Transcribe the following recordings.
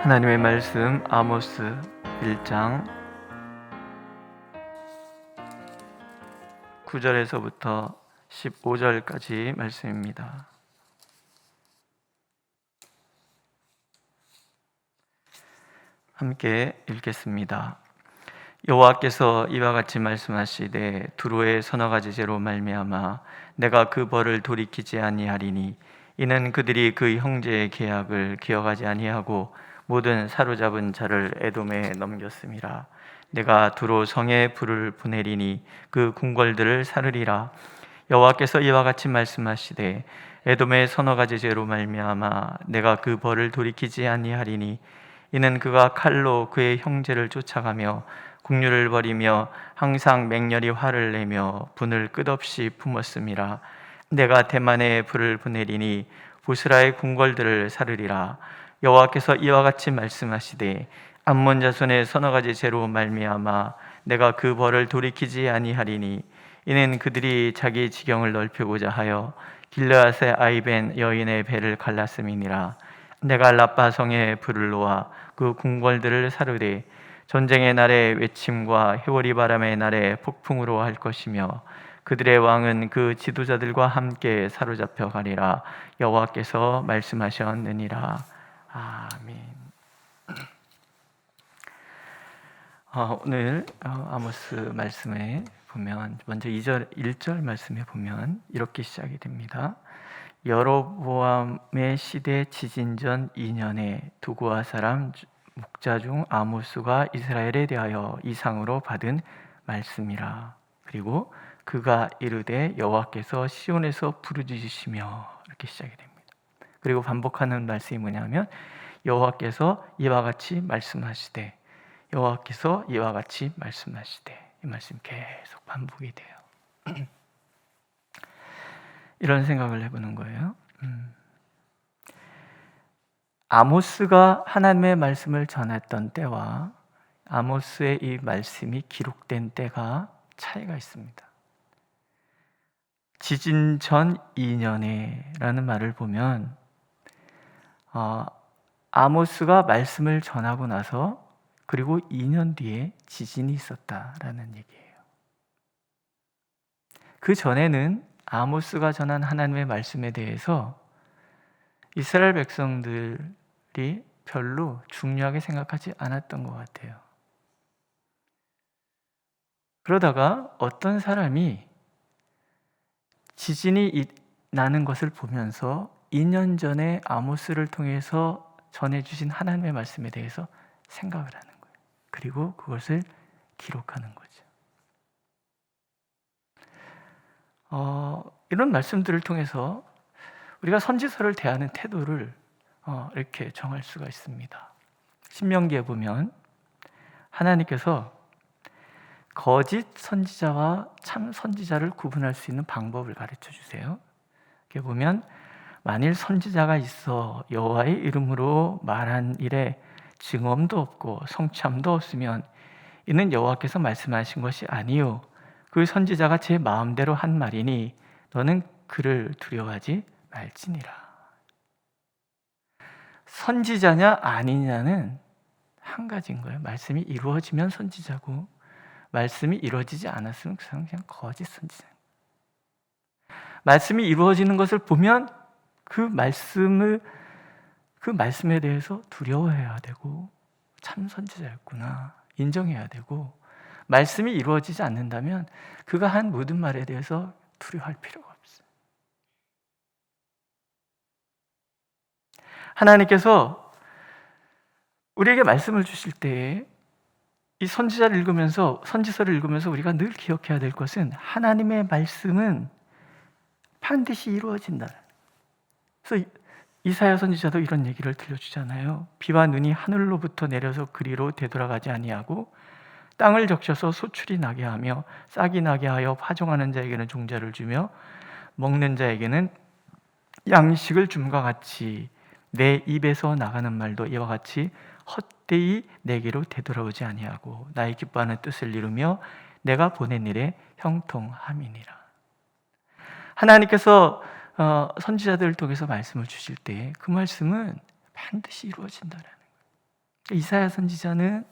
하나님의 말씀 아모스 1장 9절에서부터 15절까지 말씀입니다. 함께 읽겠습니다. 여호와께서 이와 같이 말씀하시되 두로의 서너 가지 죄로 말미암아 내가 그 벌을 돌이키지 아니하리니 이는 그들이 그 형제의 계약을 기억하지 아니하고 모든 사로잡은 자를 에돔에 넘겼음이라. 내가 두로 성에 불을 보내리니 그 궁궐들을 사르리라. 여호와께서 이와 같이 말씀하시되 에돔의 서너 가지 죄로 말미암아 내가 그 벌을 돌이키지 아니하리니 이는 그가 칼로 그의 형제를 쫓아가며 국류를 벌이며 항상 맹렬히 화를 내며 분을 끝없이 품었음이라. 내가 대만에 불을 보내리니 보스라의 궁궐들을 사르리라. 여호와께서 이와 같이 말씀하시되 암몬 자손의 서너 가지 죄로 말미암아 내가 그 벌을 돌이키지 아니하리니 이는 그들이 자기 지경을 넓히고자 하여 길르앗의 아이벤 여인의 배를 갈랐음이니라. 내가 라빠 성에 불을 놓아 그 궁궐들을 사르되 전쟁의 날에 외침과 해오리 바람의 날에 폭풍으로 할 것이며 그들의 왕은 그 지도자들과 함께 사로잡혀 가리라. 여호와께서 말씀하셨느니라. 아멘. 오늘 아모스 말씀에 보면 먼저 1절 말씀에 보면 이렇게 시작이 됩니다. 여로보암의 시대 지진전 2년에 두고아 사람 목자 중 아모스가 이스라엘에 대하여 이상으로 받은 말씀이라. 그리고 그가 이르되 여호와께서 시온에서 부르짖으시며 이렇게 시작이 됩니다. 그리고 반복하는 말씀이 뭐냐면 여호와께서 이와 같이 말씀하시되 여호와께서 이와 같이 말씀하시되 이 말씀 계속 반복이 돼요. 이런 생각을 해보는 거예요. 아모스가 하나님의 말씀을 전했던 때와 아모스의 이 말씀이 기록된 때가 차이가 있습니다. 지진 전 2년에 라는 말을 보면 아모스가 말씀을 전하고 나서 그리고 2년 뒤에 지진이 있었다라는 얘기예요. 그 전에는 아모스가 전한 하나님의 말씀에 대해서 이스라엘 백성들이 별로 중요하게 생각하지 않았던 것 같아요. 그러다가 어떤 사람이 지진이 나는 것을 보면서 2년 전에 아모스를 통해서 전해주신 하나님의 말씀에 대해서 생각을 하는 거예요. 그리고 그것을 기록하는 거죠. 이런 말씀들을 통해서 우리가 선지서를 대하는 태도를 이렇게 정할 수가 있습니다. 신명기에 보면 하나님께서 거짓 선지자와 참 선지자를 구분할 수 있는 방법을 가르쳐 주세요. 이렇게 보면 만일 선지자가 있어 여호와의 이름으로 말한 일에 증언도 없고 성참도 없으면 이는 여호와께서 말씀하신 것이 아니요 그 선지자가 제 마음대로 한 말이니 너는 그를 두려워하지 말지니라. 선지자냐 아니냐는 한 가지인 거예요. 말씀이 이루어지면 선지자고 말씀이 이루어지지 않았으면 그 사람은 그냥 거짓 선지자예요. 말씀이 이루어지는 것을 보면 그 말씀에 대해서 두려워해야 되고 참 선지자였구나 인정해야 되고, 말씀이 이루어지지 않는다면 그가 한 모든 말에 대해서 두려워할 필요가 없어요. 하나님께서 우리에게 말씀을 주실 때에 이 선지서를 읽으면서 우리가 늘 기억해야 될 것은 하나님의 말씀은 반드시 이루어진다. 그래서 이사야 선지자도 이런 얘기를 들려주잖아요. 비와 눈이 하늘로부터 내려서 그리로 되돌아가지 아니하고 땅을 적셔서 소출이 나게 하며 싹이 나게 하여 파종하는 자에게는 종자를 주며 먹는 자에게는 양식을 줌과 같이 내 입에서 나가는 말도 이와 같이 헛되이 내게로 되돌아오지 아니하고 나의 기뻐하는 뜻을 이루며 내가 보낸 일에 형통함이니라. 하나님께서 선지자들을 통해서 말씀을 주실 때 그 말씀은 반드시 이루어진다라는 거예요. 이사야 선지자는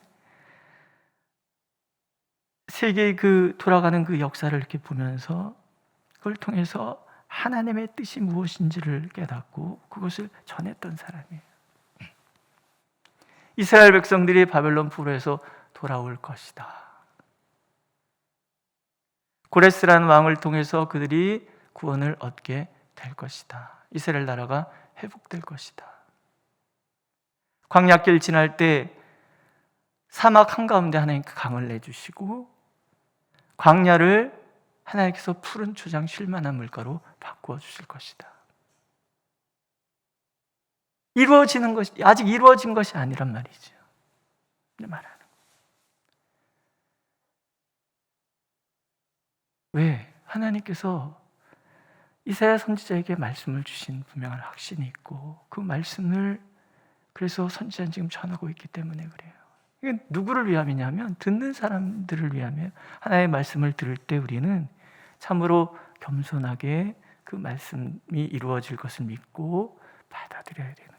세계의 그 돌아가는 그 역사를 이렇게 보면서 그걸 통해서 하나님의 뜻이 무엇인지를 깨닫고 그것을 전했던 사람이에요. 이스라엘 백성들이 바벨론 포로에서 돌아올 것이다. 고레스라는 왕을 통해서 그들이 구원을 얻게 될 것이다. 이스라엘 나라가 회복될 것이다. 광야길 지날 때 사막 한가운데 하나님께 강을 내주시고 광야를 하나님께서 푸른 초장 쉴만한 물가로 바꾸어 주실 것이다. 이루어지는 것이 아직 이루어진 것이 아니란 말이죠. 말하는. 왜? 하나님께서 이사야 선지자에게 말씀을 주신 분명한 확신이 있고 그 말씀을 그래서 선지자는 지금 전하고 있기 때문에 그래요. 이게 누구를 위함이냐면 듣는 사람들을 위함이에요. 하나님의 말씀을 들을 때 우리는 참으로 겸손하게 그 말씀이 이루어질 것을 믿고 받아들여야 되는 거예요.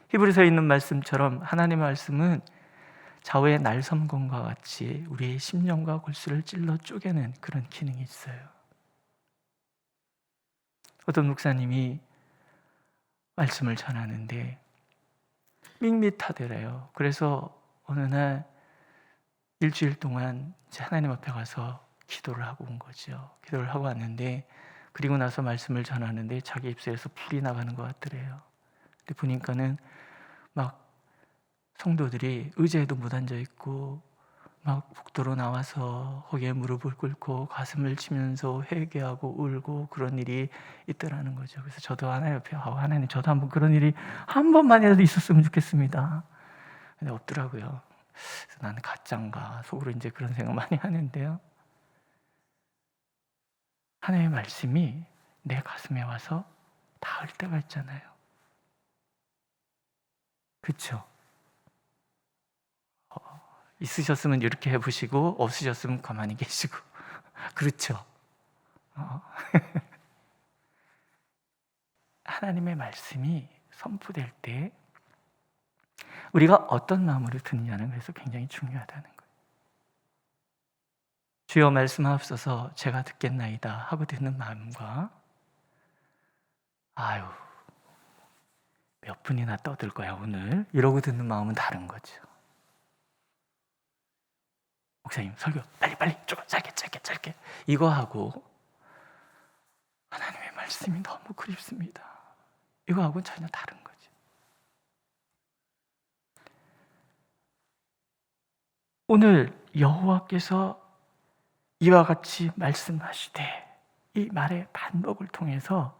히브리서에 있는 말씀처럼 하나님의 말씀은 좌우의 날섬검과 같이 우리의 심령과 골수를 찔러 쪼개는 그런 기능이 있어요. 어떤 목사님이 말씀을 전하는데 밋밋하더래요. 그래서 어느 날 일주일 동안 이제 하나님 앞에 가서 기도를 하고 온 거죠. 기도를 하고 왔는데 그리고 나서 말씀을 전하는데 자기 입술에서 불이 나가는 것 같더래요. 근데 보니까는 막 성도들이 의자에도 못 앉아 있고 막 복도로 나와서 거기에 무릎을 꿇고 가슴을 치면서 회개하고 울고 그런 일이 있더라는 거죠. 그래서 저도 하나님 옆에 하나님 저도 한번 그런 일이 한 번만이라도 있었으면 좋겠습니다. 근데 없더라고요. 그래서 나는 가짠가 속으로 이제 그런 생각 많이 하는데요. 하나님의 말씀이 내 가슴에 와서 닿을 때가 있잖아요. 그렇죠? 있으셨으면 이렇게 해보시고 없으셨으면 가만히 계시고 그렇죠? 하나님의 말씀이 선포될 때 우리가 어떤 마음으로 듣느냐는 그래서 굉장히 중요하다는 거예요. 주여 말씀하옵소서 제가 듣겠나이다 하고 듣는 마음과 아유 몇 분이나 떠들 거야 오늘 이러고 듣는 마음은 다른 거죠. 목사님 설교 빨리 좀 짧게 이거 하고 하나님의 말씀이 너무 그립습니다. 이거 하고는 전혀 다른 거죠. 오늘 여호와께서 이와 같이 말씀하시되 이 말의 반복을 통해서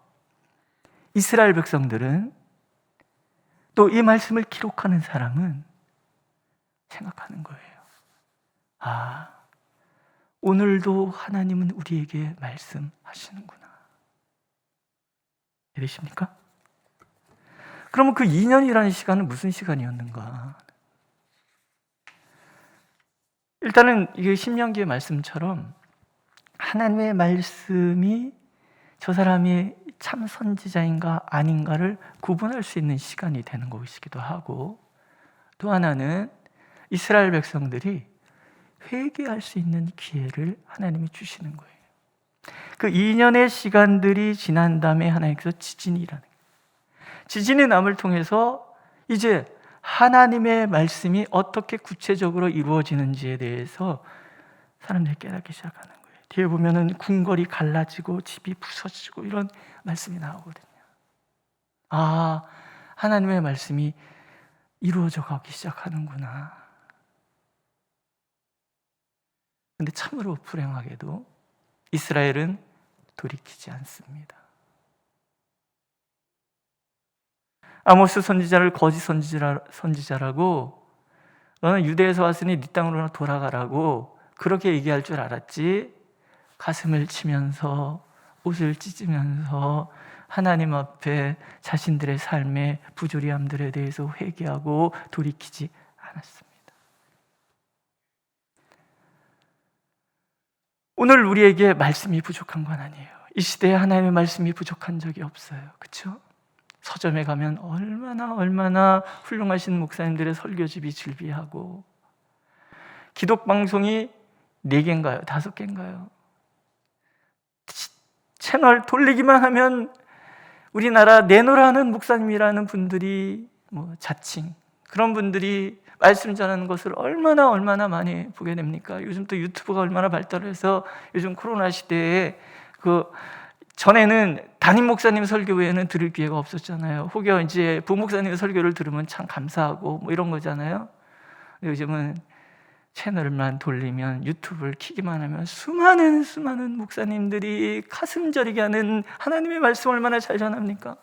이스라엘 백성들은 또 이 말씀을 기록하는 사람은 생각하는 거예요. 아, 오늘도 하나님은 우리에게 말씀하시는구나. 이해되십니까? 그러면 그 2년이라는 시간은 무슨 시간이었는가? 일단은 이게 신명기의 말씀처럼 하나님의 말씀이 저 사람이 참 선지자인가 아닌가를 구분할 수 있는 시간이 되는 것이기도 하고 또 하나는 이스라엘 백성들이 회개할 수 있는 기회를 하나님이 주시는 거예요. 그 2년의 시간들이 지난 다음에 하나님께서 지진이라는 거예요. 지진의 남을 통해서 이제 하나님의 말씀이 어떻게 구체적으로 이루어지는지에 대해서 사람들이 깨닫기 시작하는 거예요. 뒤에 보면은 궁궐이 갈라지고 집이 부서지고 이런 말씀이 나오거든요. 아, 하나님의 말씀이 이루어져 가기 시작하는구나. 근데 참으로 불행하게도 이스라엘은 돌이키지 않습니다. 아모스 선지자를 거짓 선지자라고 너는 유대에서 왔으니 네 땅으로 돌아가라고 그렇게 얘기할 줄 알았지 가슴을 치면서 옷을 찢으면서 하나님 앞에 자신들의 삶의 부조리함들에 대해서 회개하고 돌이키지 않았습니다. 오늘 우리에게 말씀이 부족한 건 아니에요. 이 시대에 하나님의 말씀이 부족한 적이 없어요. 그렇죠? 서점에 가면 얼마나 훌륭하신 목사님들의 설교집이 즐비하고, 기독방송이 4개인가요? 5개인가요? 채널 돌리기만 하면 우리나라 내노라는 목사님이라는 분들이 자칭 그런 분들이 말씀 전하는 것을 얼마나 많이 보게 됩니까? 요즘 또 유튜브가 얼마나 발달해서 요즘 코로나 시대에 전에는 담임 목사님 설교 외에는 들을 기회가 없었잖아요. 혹여 이제 부목사님의 설교를 들으면 참 감사하고 이런 거잖아요. 요즘은 채널만 돌리면, 유튜브를 키기만 하면 수많은 목사님들이 가슴 저리게 하는 하나님의 말씀 얼마나 잘 전합니까?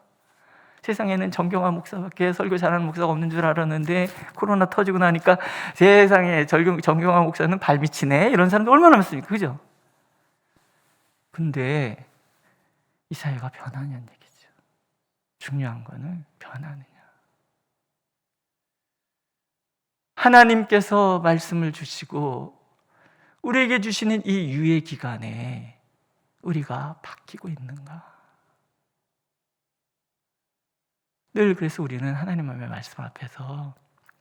세상에는 정경화 목사밖에 설교 잘하는 목사가 없는 줄 알았는데 코로나 터지고 나니까 세상에 정경화 목사는 발밑이네 이런 사람도 얼마나 많습니까? 그죠? 근데 이 사회가 변하냐는 얘기죠. 중요한 거는 변하느냐. 하나님께서 말씀을 주시고 우리에게 주시는 이 유예 기간에 우리가 바뀌고 있는가? 늘 그래서 우리는 하나님의 말씀 앞에서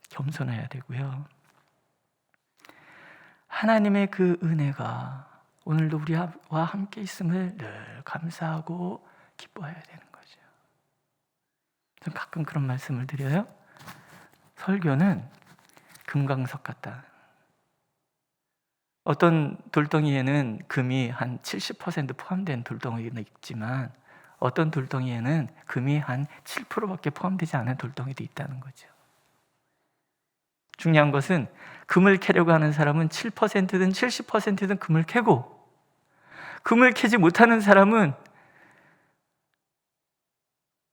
겸손해야 되고요. 하나님의 그 은혜가 오늘도 우리와 함께 있음을 늘 감사하고 기뻐해야 되는 거죠. 전 가끔 그런 말씀을 드려요. 설교는 금강석 같다. 어떤 돌덩이에는 금이 한 70% 포함된 돌덩이도 있지만 어떤 돌덩이에는 금이 한 7%밖에 포함되지 않은 돌덩이도 있다는 거죠. 중요한 것은 금을 캐려고 하는 사람은 7%든 70%든 금을 캐고, 금을 캐지 못하는 사람은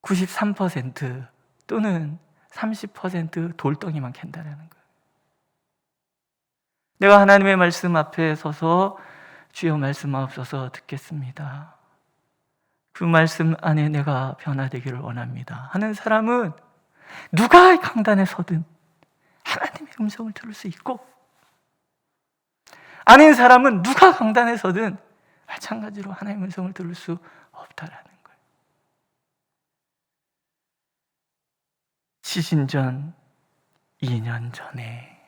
93% 또는 30% 돌덩이만 캔다는 거예요. 내가 하나님의 말씀 앞에 서서 주여 말씀하옵소서 듣겠습니다. 그 말씀 안에 내가 변화되기를 원합니다 하는 사람은 누가 강단에 서든 하나님의 음성을 들을 수 있고, 아닌 사람은 누가 강단에 서든 마찬가지로 하나님의 음성을 들을 수 없다라는 거예요. 시신전 2년 전에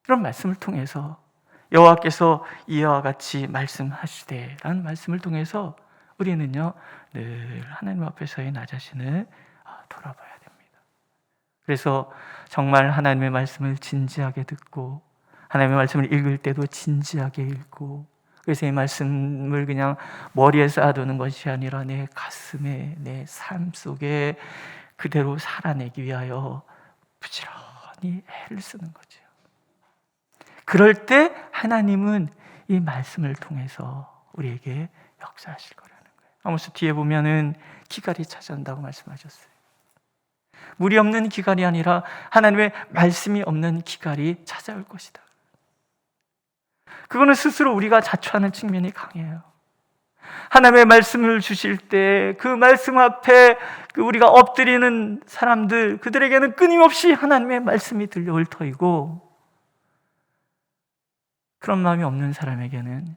이런 말씀을 통해서 여호와께서 이와 같이 말씀하시되 라는 말씀을 통해서 우리는요 늘 하나님 앞에서의 나 자신을 돌아봐야 됩니다. 그래서 정말 하나님의 말씀을 진지하게 듣고 하나님의 말씀을 읽을 때도 진지하게 읽고, 그래서 이 말씀을 그냥 머리에 쌓아두는 것이 아니라 내 가슴에, 내 삶 속에 그대로 살아내기 위하여 부지런히 애를 쓰는 거죠. 그럴 때 하나님은 이 말씀을 통해서 우리에게 역사하실 거라는 거예요. 아모스 뒤에 보면은 기갈이 찾아온다고 말씀하셨어요. 물이 없는 기갈이 아니라 하나님의 말씀이 없는 기갈이 찾아올 것이다. 그거는 스스로 우리가 자초하는 측면이 강해요. 하나님의 말씀을 주실 때 그 말씀 앞에 우리가 엎드리는 사람들, 그들에게는 끊임없이 하나님의 말씀이 들려올 터이고, 그런 마음이 없는 사람에게는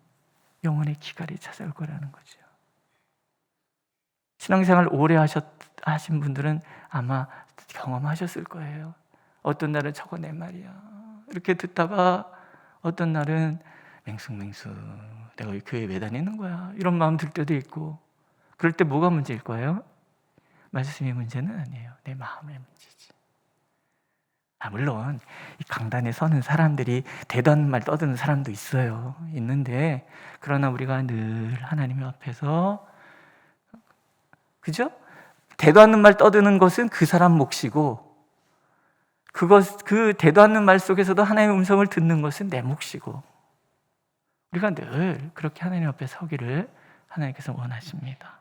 영혼의 기갈이 찾아올 거라는 거죠. 신앙생활 오래 하신 분들은 아마 경험하셨을 거예요. 어떤 날은 저거 내 말이야 이렇게 듣다가 어떤 날은 맹숭맹숭 내가 왜 교회에 왜 다니는 거야 이런 마음 들 때도 있고, 그럴 때 뭐가 문제일 거예요? 말씀의 문제는 아니에요. 내 마음의 문제지. 물론 이 강단에 서는 사람들이 대도 않는 말 떠드는 사람도 있는데 그러나 우리가 늘 하나님 앞에서, 그죠? 대도 않는 말 떠드는 것은 그 사람 몫이고, 그 대도 않는 말 속에서도 하나님의 음성을 듣는 것은 내 몫이고, 우리가 늘 그렇게 하나님 앞에 서기를 하나님께서 원하십니다.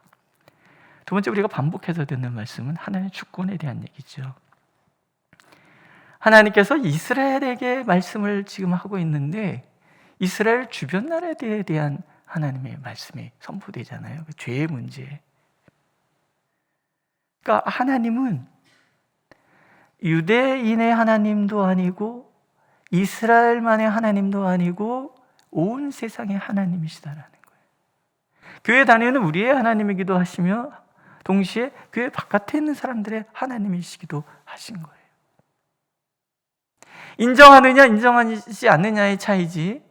두 번째, 우리가 반복해서 듣는 말씀은 하나님의 주권에 대한 얘기죠. 하나님께서 이스라엘에게 말씀을 지금 하고 있는데 이스라엘 주변 나라에 대한 하나님의 말씀이 선포되잖아요. 그 죄의 문제. 그러니까 하나님은 유대인의 하나님도 아니고 이스라엘만의 하나님도 아니고 온 세상의 하나님이시다라는 거예요. 교회 다니는 우리의 하나님이기도 하시며 동시에 교회 바깥에 있는 사람들의 하나님이시기도 하신 거예요. 인정하느냐 인정하지 않느냐의 차이지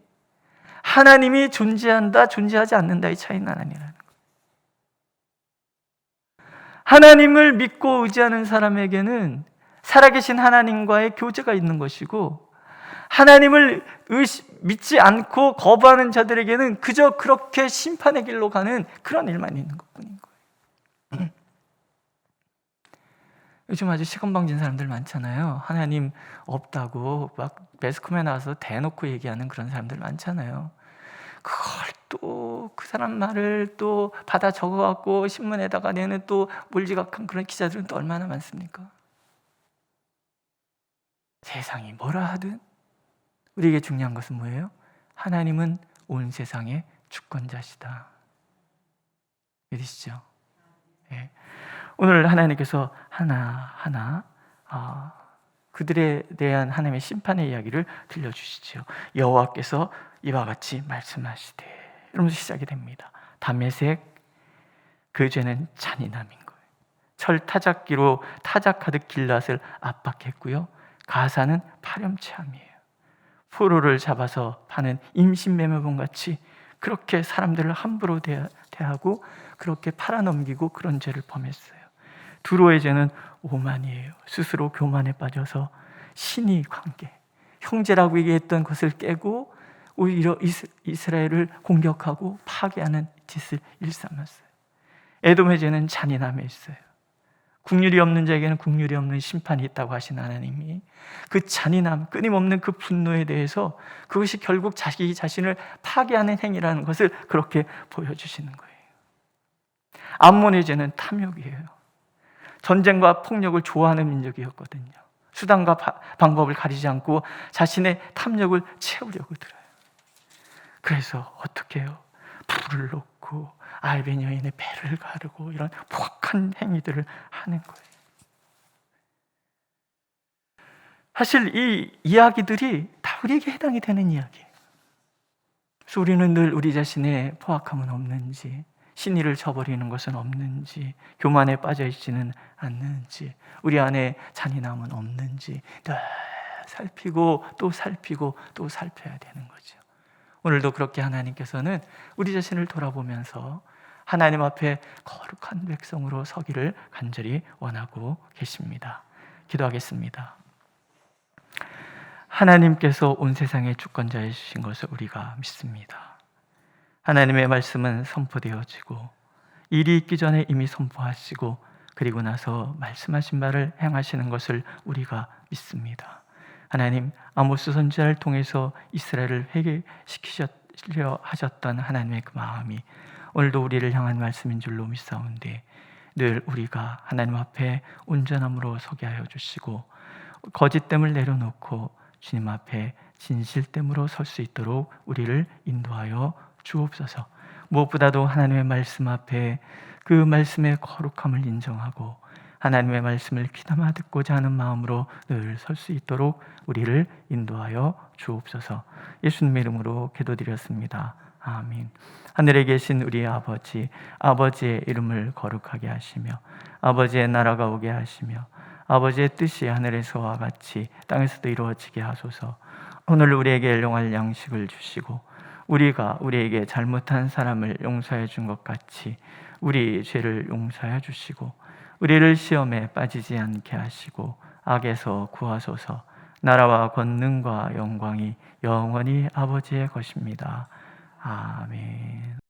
하나님이 존재한다 존재하지 않는다의 차이는 아니라는 거예요. 하나님을 믿고 의지하는 사람에게는 살아계신 하나님과의 교제가 있는 것이고, 하나님을 믿지 않고 거부하는 자들에게는 그저 그렇게 심판의 길로 가는 그런 일만 있는 것뿐인 거예요. 요즘 아주 시건방진 사람들 많잖아요. 하나님 없다고 막 매스컴에 나와서 대놓고 얘기하는 그런 사람들 많잖아요. 그걸 또 그 사람 말을 또 받아 적어갖고 신문에다가 내는 또 몰지각한 그런 기자들은 또 얼마나 많습니까? 세상이 뭐라 하든 우리에게 중요한 것은 뭐예요? 하나님은 온 세상의 주권자시다. 믿으시죠? 네. 오늘 하나님께서 하나하나 그들에 대한 하나님의 심판의 이야기를 들려주시죠. 여호와께서 이와 같이 말씀하시되, 이러면서 시작이 됩니다. 다메섹 그 죄는 잔인함인 거예요. 철 타작기로 타작하듯 길랏을 압박했고요. 가사는 파렴치함이에요. 포로를 잡아서 파는 임신매매범 같이 그렇게 사람들을 함부로 대하고 그렇게 팔아넘기고 그런 죄를 범했어요. 두로의 죄는 오만이에요. 스스로 교만에 빠져서 신의 관계, 형제라고 얘기했던 것을 깨고 오히려 이스라엘을 공격하고 파괴하는 짓을 일삼았어요. 에돔의 죄는 잔인함에 있어요. 국률이 없는 자에게는 국률이 없는 심판이 있다고 하신 하나님이 그 잔인함, 끊임없는 그 분노에 대해서 그것이 결국 자기 자신을 파괴하는 행위라는 것을 그렇게 보여주시는 거예요. 암몬의 죄는 탐욕이에요. 전쟁과 폭력을 좋아하는 민족이었거든요. 수단과 방법을 가리지 않고 자신의 탐욕을 채우려고 들어요. 그래서 어떻게 해요? 불을 놓고 알벤 여인의 배를 가르고 이런 포악한 행위들을 하는 거예요. 사실 이 이야기들이 다 우리에게 해당이 되는 이야기예요. 그래서 우리는 늘 우리 자신의 포악함은 없는지, 신의를 저버리는 것은 없는지, 교만에 빠져 있지는 않는지, 우리 안에 잔인함은 없는지 늘 살피고 또 살피고 또 살펴야 되는 거죠. 오늘도 그렇게 하나님께서는 우리 자신을 돌아보면서 하나님 앞에 거룩한 백성으로 서기를 간절히 원하고 계십니다. 기도하겠습니다. 하나님께서 온 세상의 주권자이신 것을 우리가 믿습니다. 하나님의 말씀은 선포되어지고 일이 있기 전에 이미 선포하시고 그리고 나서 말씀하신 바를 행하시는 것을 우리가 믿습니다. 하나님, 아모스 선지자를 통해서 이스라엘을 회개시키려 하셨던 하나님의 그 마음이 오늘도 우리를 향한 말씀인 줄로 믿사온데, 늘 우리가 하나님 앞에 온전함으로 서게 하여 주시고 거짓됨을 내려놓고 주님 앞에 진실됨으로 설 수 있도록 우리를 인도하여 주옵소서. 무엇보다도 하나님의 말씀 앞에 그 말씀의 거룩함을 인정하고 하나님의 말씀을 귀담아 듣고자 하는 마음으로 늘 설 수 있도록 우리를 인도하여 주옵소서. 예수님의 이름으로 기도드렸습니다. 아멘. 하늘에 계신 우리 아버지, 아버지의 이름을 거룩하게 하시며 아버지의 나라가 오게 하시며 아버지의 뜻이 하늘에서와 같이 땅에서도 이루어지게 하소서. 오늘 우리에게 일용할 양식을 주시고 우리가 우리에게 잘못한 사람을 용서해 준 것 같이 우리 죄를 용서해 주시고 우리를 시험에 빠지지 않게 하시고 악에서 구하소서. 나라와 권능과 영광이 영원히 아버지의 것입니다. 아멘.